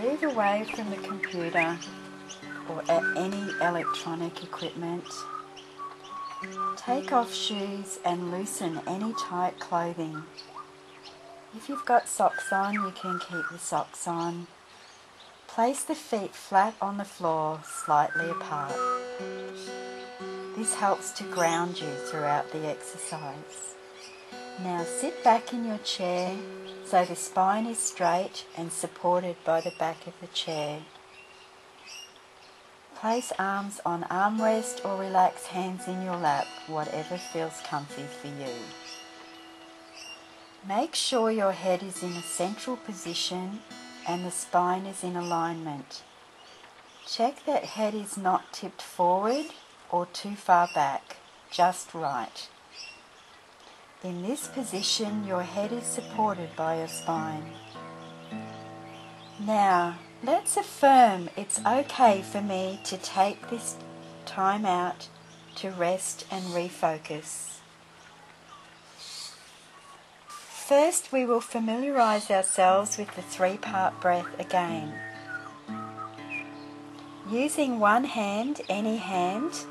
Move away from the computer or any electronic equipment. Take off shoes and loosen any tight clothing. If you've got socks on, you can keep the socks on. Place the feet flat on the floor, slightly apart. This helps to ground you throughout the exercise. Now sit back in your chair so the spine is straight and supported by the back of the chair. Place arms on armrest or relax hands in your lap, whatever feels comfy for you. Make sure your head is in a central position and the spine is in alignment. Check that head is not tipped forward or too far back, just right. In this position, your head is supported by your spine. Now, let's affirm it's okay for me to take this time out to rest and refocus. First, we will familiarize ourselves with the 3-part breath again. Using one hand, any hand,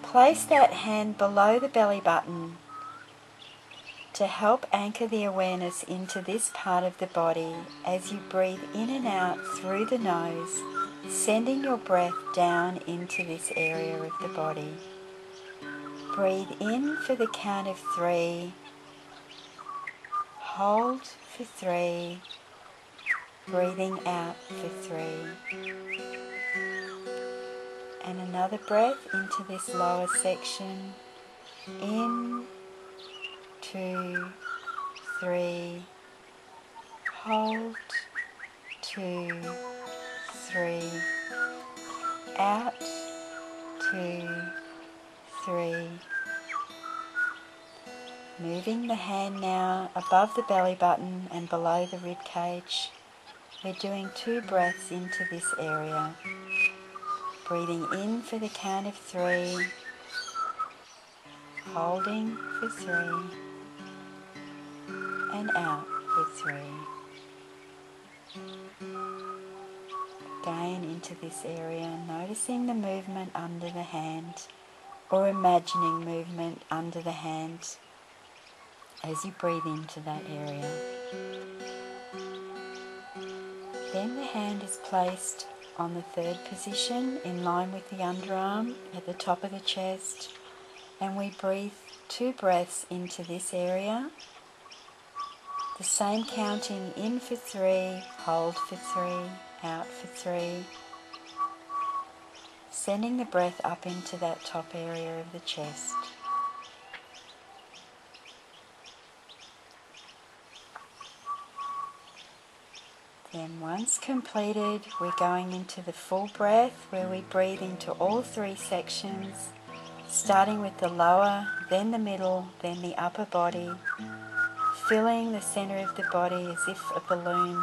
place that hand below the belly button to help anchor the awareness into this part of the body as you breathe in and out through the nose, sending your breath down into this area of the body. Breathe in for the count of 3. Hold for 3. Breathing out for 3. And another breath into this lower section. In, 2, 3. Hold, 2, 3. Out, 2, 3. Moving the hand now above the belly button and below the rib cage. We're doing 2 breaths into this area. Breathing in for the count of 3. Holding for 3. And out for 3. Again into this area, noticing the movement under the hand or imagining movement under the hand as you breathe into that area. Then the hand is placed on the 3rd position in line with the underarm at the top of the chest, and we breathe 2 breaths into this area. The same counting: in for 3, hold for 3, out for 3. Sending the breath up into that top area of the chest. Then once completed, we're going into the full breath where we breathe into all 3 sections, starting with the lower, then the middle, then the upper body, filling the center of the body as if a balloon,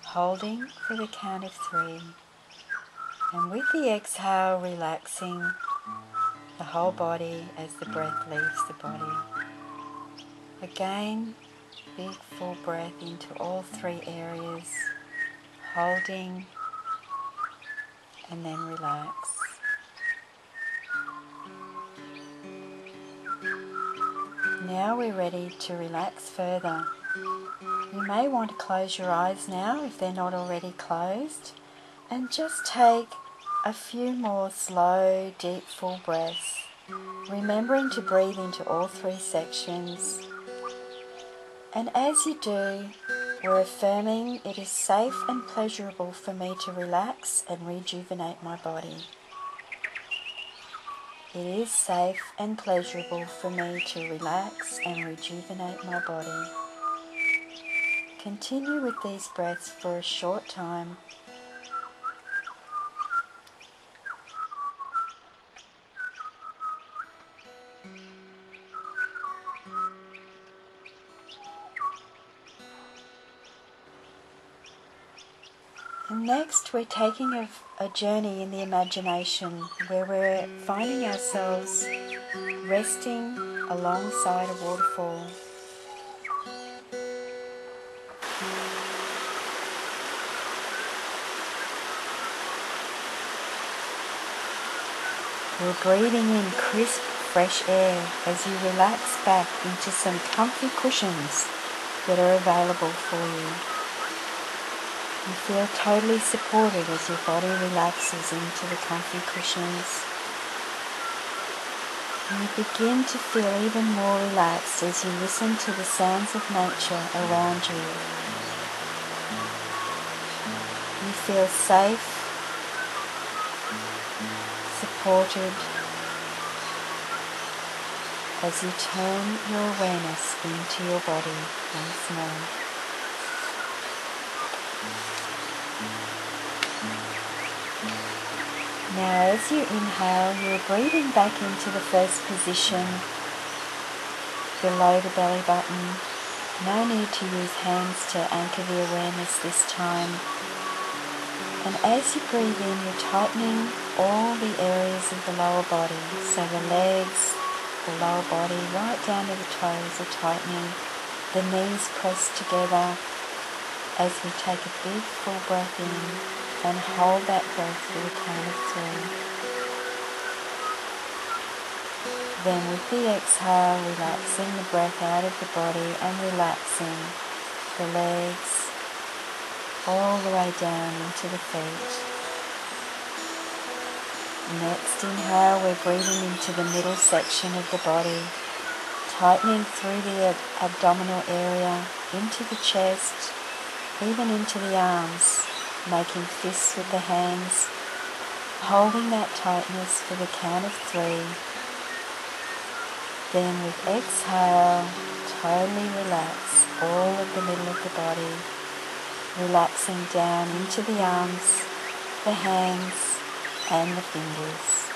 holding for the count of 3. And with the exhale, relaxing the whole body as the breath leaves the body. Again, big full breath into all 3 areas, holding and then relax. Now we're ready to relax further. You may want to close your eyes now if they're not already closed, and just take a few more slow, deep, full breaths, remembering to breathe into all 3 sections. And as you do, we're affirming it is safe and pleasurable for me to relax and rejuvenate my body. It is safe and pleasurable for me to relax and rejuvenate my body. Continue with these breaths for a short time. And next, we're taking a journey in the imagination where we're finding ourselves resting alongside a waterfall. You're breathing in crisp, fresh air as you relax back into some comfy cushions that are available for you. You feel totally supported as your body relaxes into the comfy cushions. And you begin to feel even more relaxed as you listen to the sounds of nature around you. You feel safe, supported, as you turn your awareness into your body once more. Now as you inhale, you're breathing back into the first position below the belly button. No need to use hands to anchor the awareness this time. And as you breathe in, you're tightening all the areas of the lower body. So the legs, the lower body, right down to the toes are tightening. The knees pressed together as we take a big full breath in and hold that breath for the count of 3. Then with the exhale, relaxing the breath out of the body and relaxing the legs all the way down into the feet. Next inhale, we're breathing into the middle section of the body, tightening through the abdominal area, into the chest, even into the arms, making fists with the hands, holding that tightness for the count of 3. Then with exhale, totally relax all of the middle of the body, relaxing down into the arms, the hands, and the fingers.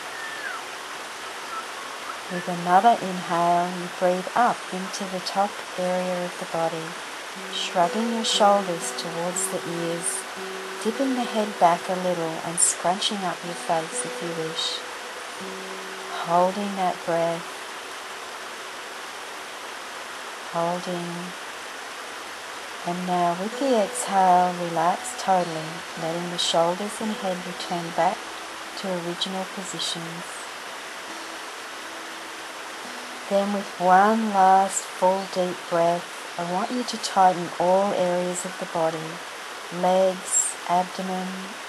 With another inhale, you breathe up into the top area of the body, shrugging your shoulders towards the ears, dipping the head back a little and scrunching up your face if you wish. Holding that breath, holding. And now with the exhale, relax totally, letting the shoulders and head return back to original positions. Then with one last full deep breath, I want you to tighten all areas of the body, legs, abdomen,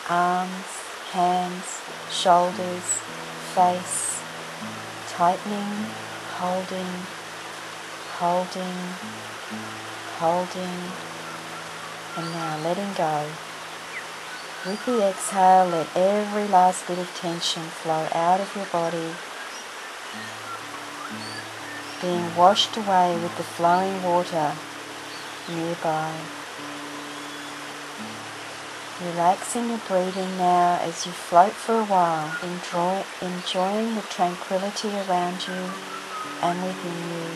arms, hands, shoulders, face, tightening, holding, holding, holding, and now letting go. With the exhale, let every last bit of tension flow out of your body, being washed away with the flowing water nearby. Relaxing your breathing now as you float for a while, enjoying the tranquility around you and within you.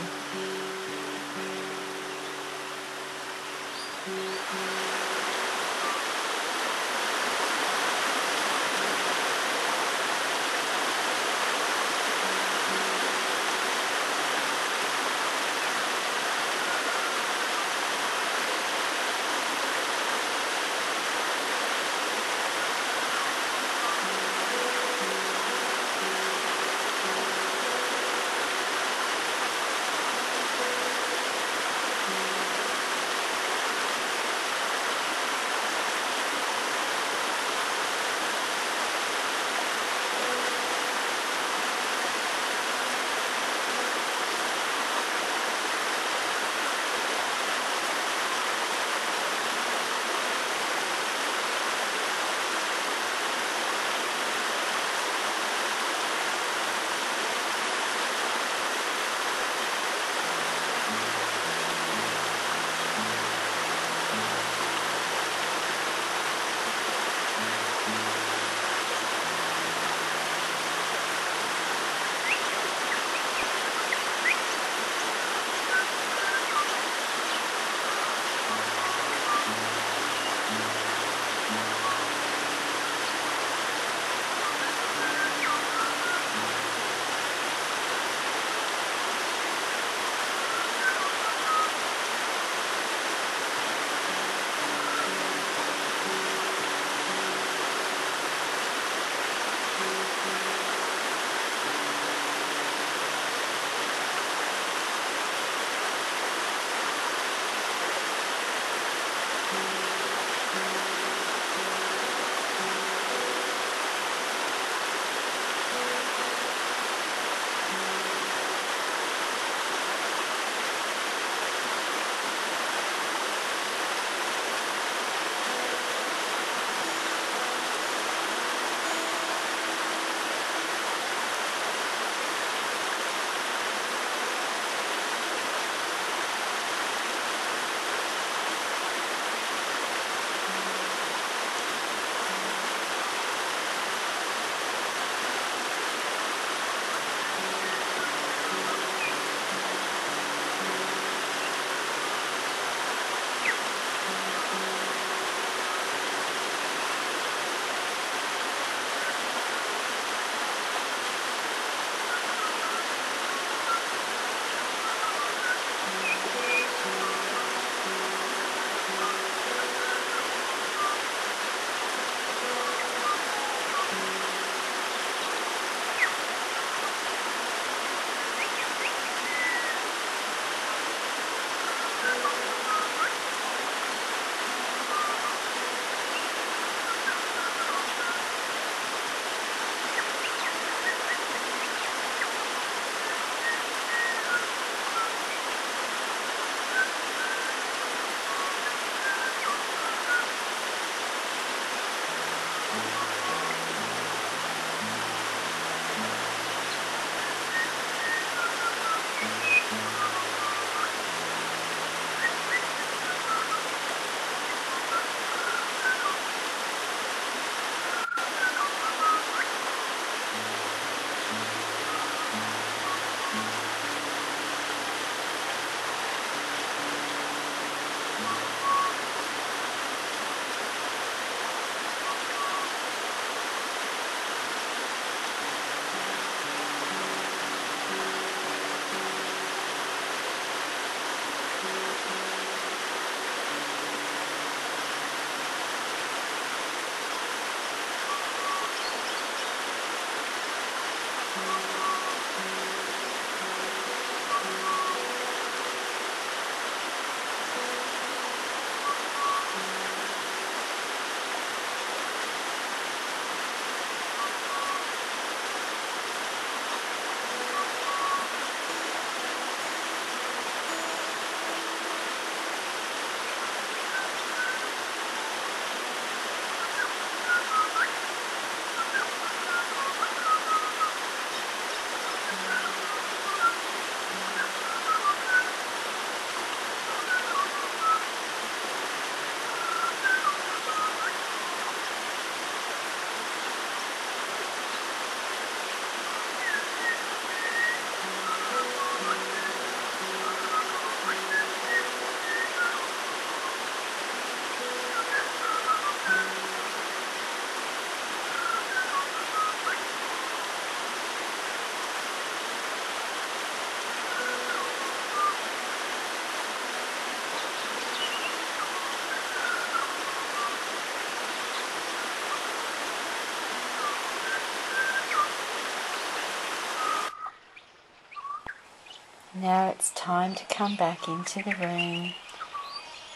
Now it's time to come back into the room.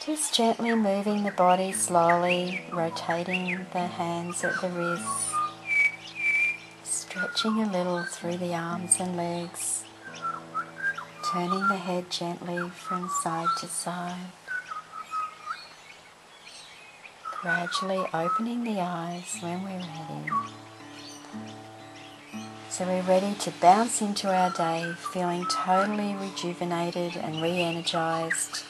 Just gently moving the body slowly, rotating the hands at the wrists, stretching a little through the arms and legs, turning the head gently from side to side, gradually opening the eyes when we're ready. So we're ready to bounce into our day feeling totally rejuvenated and re-energized.